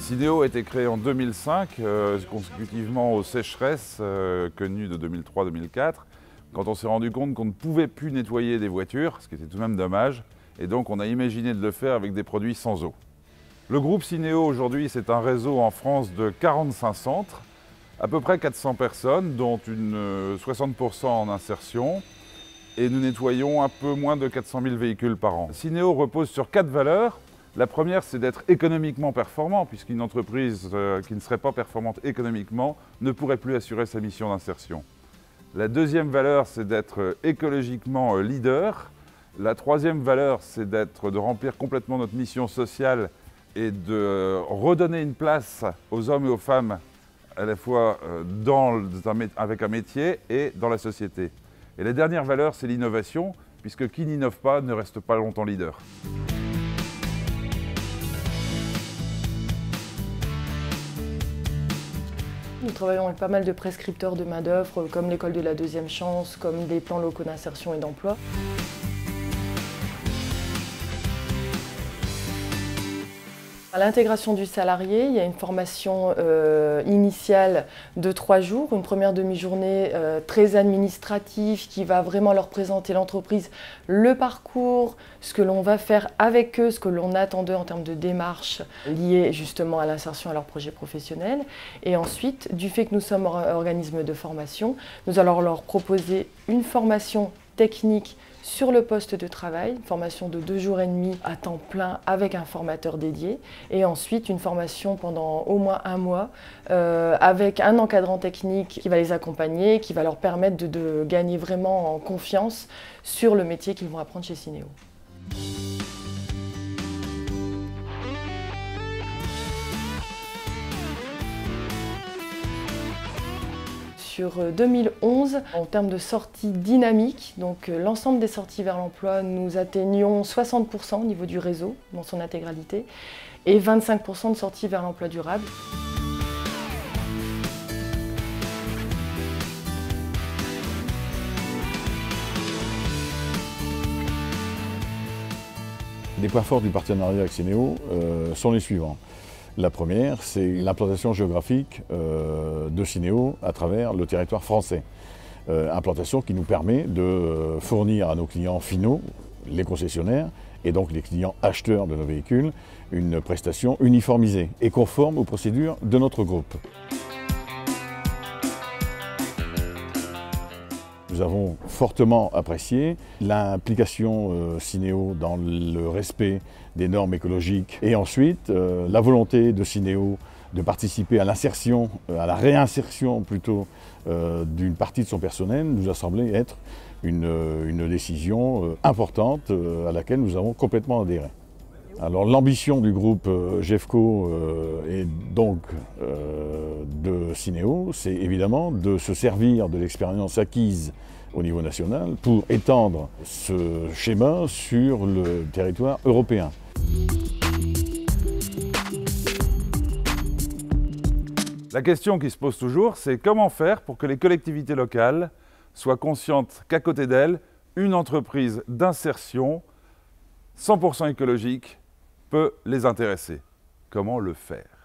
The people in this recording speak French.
Synéo a été créé en 2005, consécutivement aux sécheresses connues de 2003-2004, quand on s'est rendu compte qu'on ne pouvait plus nettoyer des voitures, ce qui était tout de même dommage, et donc on a imaginé de le faire avec des produits sans eau. Le groupe Synéo aujourd'hui, c'est un réseau en France de 45 centres, à peu près 400 personnes, dont 60% en insertion, et nous nettoyons un peu moins de 400 000 véhicules par an. Synéo repose sur 4 valeurs. La première, c'est d'être économiquement performant, puisqu'une entreprise qui ne serait pas performante économiquement ne pourrait plus assurer sa mission d'insertion. La deuxième valeur, c'est d'être écologiquement leader. La troisième valeur, c'est de remplir complètement notre mission sociale et de redonner une place aux hommes et aux femmes, à la fois avec un métier et dans la société. Et la dernière valeur, c'est l'innovation, puisque qui n'innove pas ne reste pas longtemps leader. Nous travaillons avec pas mal de prescripteurs de main-d'œuvre, comme l'école de la deuxième chance, comme les plans locaux d'insertion et d'emploi. À l'intégration du salarié, il y a une formation initiale de 3 jours, une première demi-journée très administrative qui va vraiment leur présenter l'entreprise, le parcours, ce que l'on va faire avec eux, ce que l'on attend d'eux en termes de démarches liées justement à l'insertion à leur projet professionnel. Et ensuite, du fait que nous sommes un organisme de formation, nous allons leur proposer une formation technique sur le poste de travail, une formation de 2 jours et demi à temps plein avec un formateur dédié, et ensuite une formation pendant au moins 1 mois avec un encadrant technique qui va les accompagner, qui va leur permettre de gagner vraiment en confiance sur le métier qu'ils vont apprendre chez Synéo. Sur 2011, en termes de sorties dynamiques, donc l'ensemble des sorties vers l'emploi, nous atteignons 60% au niveau du réseau, dans son intégralité, et 25% de sorties vers l'emploi durable. Les points forts du partenariat avec Synéo sont les suivants. La première, c'est l'implantation géographique de Synéo à travers le territoire français. Implantation qui nous permet de fournir à nos clients finaux, les concessionnaires, et donc les clients acheteurs de nos véhicules, une prestation uniformisée et conforme aux procédures de notre groupe. Nous avons fortement apprécié l'implication Synéo dans le respect des normes écologiques et ensuite la volonté de Synéo de participer à l'insertion, à la réinsertion plutôt d'une partie de son personnel nous a semblé être une décision importante à laquelle nous avons complètement adhéré. Alors l'ambition du groupe GEFCO et donc de Synéo, c'est évidemment de se servir de l'expérience acquise au niveau national pour étendre ce schéma sur le territoire européen. La question qui se pose toujours, c'est comment faire pour que les collectivités locales soient conscientes qu'à côté d'elles, une entreprise d'insertion 100% écologique peut les intéresser. Comment le faire ?